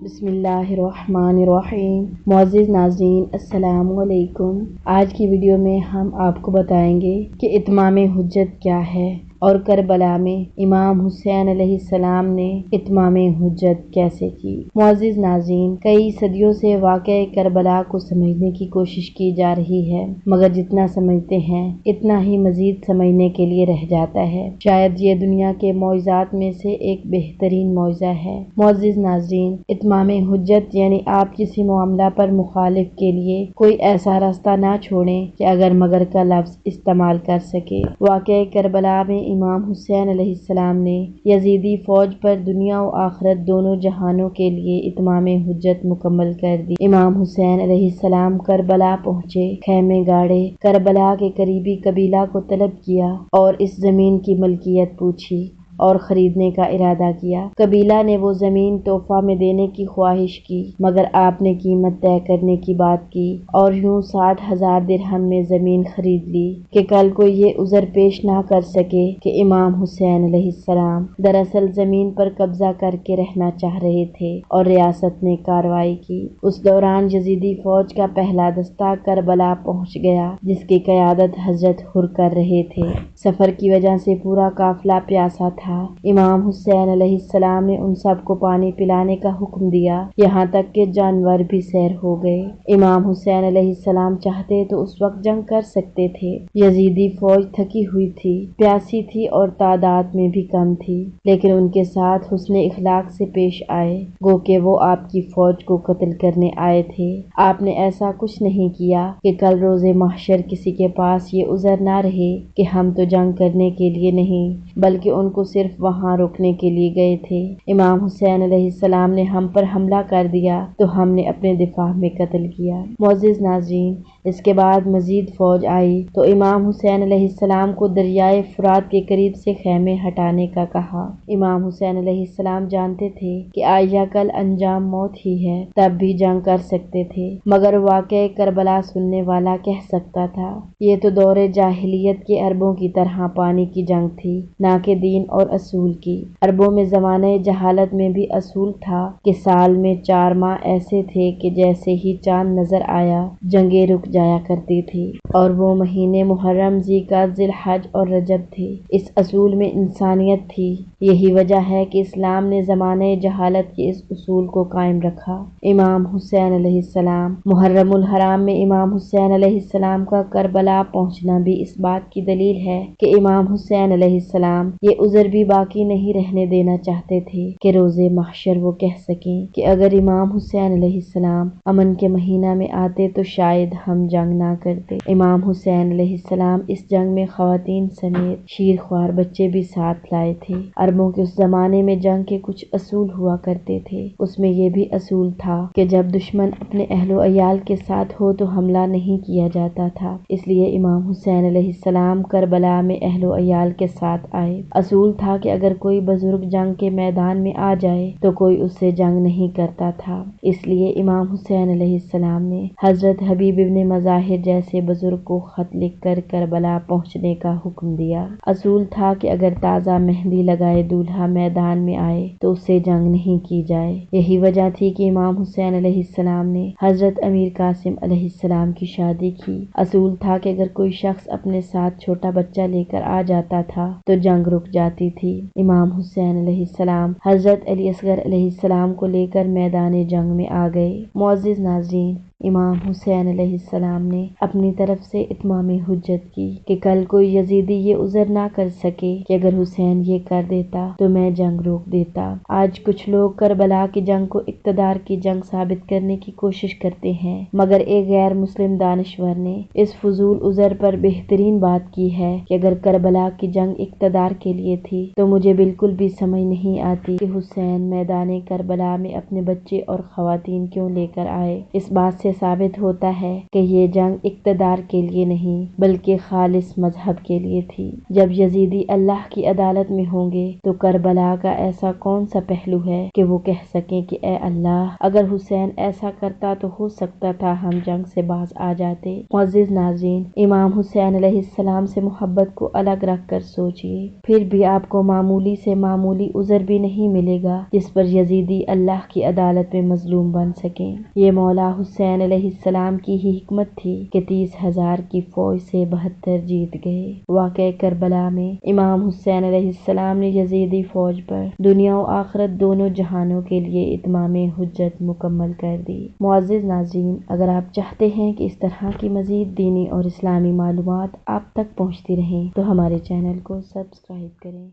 بسم اللہ الرحمن الرحیم۔ معزز ناظرین السلام علیکم۔ آج کی ویڈیو میں ہم آپ کو بتائیں گے کہ اتمام حجت کیا ہے اور کربلا میں امام حسین علیہ السلام نے اتمام حجت کیسے کی۔ معزز ناظرین، کئی صدیوں سے واقعہ کربلا کو سمجھنے کی کوشش کی جا رہی ہے، مگر جتنا سمجھتے ہیں اتنا ہی مزید سمجھنے کے لیے رہ جاتا ہے۔ شاید یہ دنیا کے معجزات میں سے ایک بہترین معجزہ ہے۔ معزز ناظرین، اتمام حجت یعنی آپ کسی معاملہ پر مخالف کے لیے کوئی ایسا راستہ نہ چھوڑیں کہ اگر مگر کا لفظ استعمال کر سکے۔ واقعہ کربلا میں امام حسین علیہ السلام نے یزیدی فوج پر دنیا و آخرت دونوں جہانوں کے لیے اتمام حجت مکمل کر دی۔ امام حسین علیہ السلام کربلا پہنچے، خیمے گاڑے، کربلا کے قریبی قبیلہ کو طلب کیا اور اس زمین کی ملکیت پوچھی اور خریدنے کا ارادہ کیا۔ قبیلہ نے وہ زمین تحفہ میں دینے کی خواہش کی، مگر آپ نے قیمت طے کرنے کی بات کی اور یوں 60,000 درہم میں زمین خرید لی کہ کل کوئی یہ عذر پیش نہ کر سکے کہ امام حسین علیہ السلام دراصل زمین پر قبضہ کر کے رہنا چاہ رہے تھے اور ریاست نے کارروائی کی۔ اس دوران یزیدی فوج کا پہلا دستہ کربلا پہنچ گیا، جس کی قیادت حضرت حر کر رہے تھے۔ سفر کی وجہ سے پورا قافلہ پیاسا تھا۔ امام حسین علیہ السلام نے ان سب کو پانی پلانے کا حکم دیا، یہاں تک کہ جانور بھی سیر ہو گئے۔ امام حسین علیہ السلام چاہتے تو اس وقت جنگ کر سکتے تھے۔ یزیدی فوج تھکی ہوئی تھی، پیاسی تھی اور تعداد میں بھی کم تھی، لیکن ان کے ساتھ حسن اخلاق سے پیش آئے، گو کہ وہ آپ کی فوج کو قتل کرنے آئے تھے۔ آپ نے ایسا کچھ نہیں کیا کہ کل روز محشر کسی کے پاس یہ عذر نہ رہے کہ ہم تو جنگ کرنے کے لیے نہیں بلکہ ان کو صرف وہاں روکنے کے لیے گئے تھے۔ امام حسین علیہ السلام نے ہم پر حملہ کر دیا تو ہم نے اپنے دفاع میں قتل کیا۔ معزز ناظرین، اس کے بعد مزید فوج آئی تو امام حسین علیہ السلام کو دریائے فرات کے قریب سے خیمے ہٹانے کا کہا۔ امام حسین علیہ السلام جانتے تھے کہ آج یا کل انجام موت ہی ہے، تب بھی جنگ کر سکتے تھے، مگر واقعہ کربلا سننے والا کہہ سکتا تھا یہ تو دور جاہلیت کے عربوں کی طرح پانی کی جنگ تھی، نہ کہ دین اور اصول کی۔ عربوں میں زمانہ جہالت میں بھی اصول تھا کہ سال میں 4 ماہ ایسے تھے کہ جیسے ہی چاند نظر آیا جنگیں رک جایا کرتی تھی، اور وہ مہینے محرم، ذی القعدہ، ذی الحج اور رجب تھے۔ اس اصول میں انسانیت تھی۔ یہی وجہ ہے کہ اسلام نے زمانہ جہالت کے اس اصول کو قائم رکھا۔ امام حسین علیہ السلام محرم الحرام میں امام حسین علیہ السلام کا کربلا پہنچنا بھی اس بات کی دلیل ہے کہ امام حسین علیہ السلام یہ عذر بھی باقی نہیں رہنے دینا چاہتے تھے کہ روز محشر وہ کہہ سکیں کہ اگر امام حسین علیہ السلام امن کے مہینہ میں آتے تو شاید ہم جنگ نہ کرتے۔ امام حسین علیہ السلام اس جنگ میں خواتین سمیت شیرخوار بچے بھی ساتھ لائے تھے۔ عربوں کے اس زمانے میں جنگ کے کچھ اصول ہوا کرتے تھے۔ اس میں یہ بھی اصول تھا کہ جب دشمن اپنے اہل و عیال کے ساتھ ہو تو حملہ نہیں کیا جاتا تھا، اس لیے امام حسین علیہ السلام کربلا میں اہل و عیال کے ساتھ آئے۔ اصول تھا کہ اگر کوئی بزرگ جنگ کے میدان میں آ جائے تو کوئی اس سے جنگ نہیں کرتا تھا، اس لیے امام حسین علیہ السلام نے حضرت حبیب ابن مظاہر جیسے بزرگ کو خط لکھ کر کربلا پہنچنے کا حکم دیا۔ اصول تھا کہ اگر تازہ مہندی لگائے دولہا میدان میں آئے تو اس سے جنگ نہیں کی جائے۔ یہی وجہ تھی کہ امام حسین علیہ السلام نے حضرت امیر قاسم علیہ السلام کی شادی کی۔ اصول تھا کہ اگر کوئی شخص اپنے ساتھ چھوٹا بچہ لے کر آ جاتا تھا تو جنگ رک جاتی تھی۔ امام حسین علیہ السلام حضرت علی اصغر علیہ السلام کو لے کر میدان جنگ میں آ گئے۔ معزز ناظرین، امام حسین علیہ السلام نے اپنی طرف سے اتمام حجت کی کہ کل کوئی یزیدی یہ عذر نہ کر سکے کہ اگر حسین یہ کر دیتا تو میں جنگ روک دیتا۔ آج کچھ لوگ کربلا کی جنگ کو اقتدار کی جنگ ثابت کرنے کی کوشش کرتے ہیں، مگر ایک غیر مسلم دانشور نے اس فضول عذر پر بہترین بات کی ہے کہ اگر کربلا کی جنگ اقتدار کے لیے تھی تو مجھے بالکل بھی سمجھ نہیں آتی کہ حسین میدان کربلا میں اپنے بچے اور خواتین کیوں لے کر آئے۔ اس بات سے سے ثابت ہوتا ہے کہ یہ جنگ اقتدار کے لیے نہیں بلکہ خالص مذہب کے لیے تھی۔ جب یزیدی اللہ کی عدالت میں ہوں گے تو کربلا کا ایسا کون سا پہلو ہے کہ وہ کہہ سکیں کہ اے اللہ، اگر حسین ایسا کرتا تو ہو سکتا تھا ہم جنگ سے باز آ جاتے۔ معزز ناظرین، امام حسین علیہ السلام سے محبت کو الگ رکھ کر سوچئے، پھر بھی آپ کو معمولی سے معمولی عذر بھی نہیں ملے گا جس پر یزیدی اللہ کی عدالت میں مظلوم بن سکیں۔ یہ مولا حسین علیہ السلام کی ہی حکمت تھی کہ 30,000 کی فوج سے 72 جیت گئے۔ واقعہ کربلا میں امام حسین علیہ السلام نے یزیدی فوج پر دنیا و آخرت دونوں جہانوں کے لیے اتمام حجت مکمل کر دی۔ معزز ناظرین، اگر آپ چاہتے ہیں کہ اس طرح کی مزید دینی اور اسلامی معلومات آپ تک پہنچتی رہیں تو ہمارے چینل کو سبسکرائب کریں۔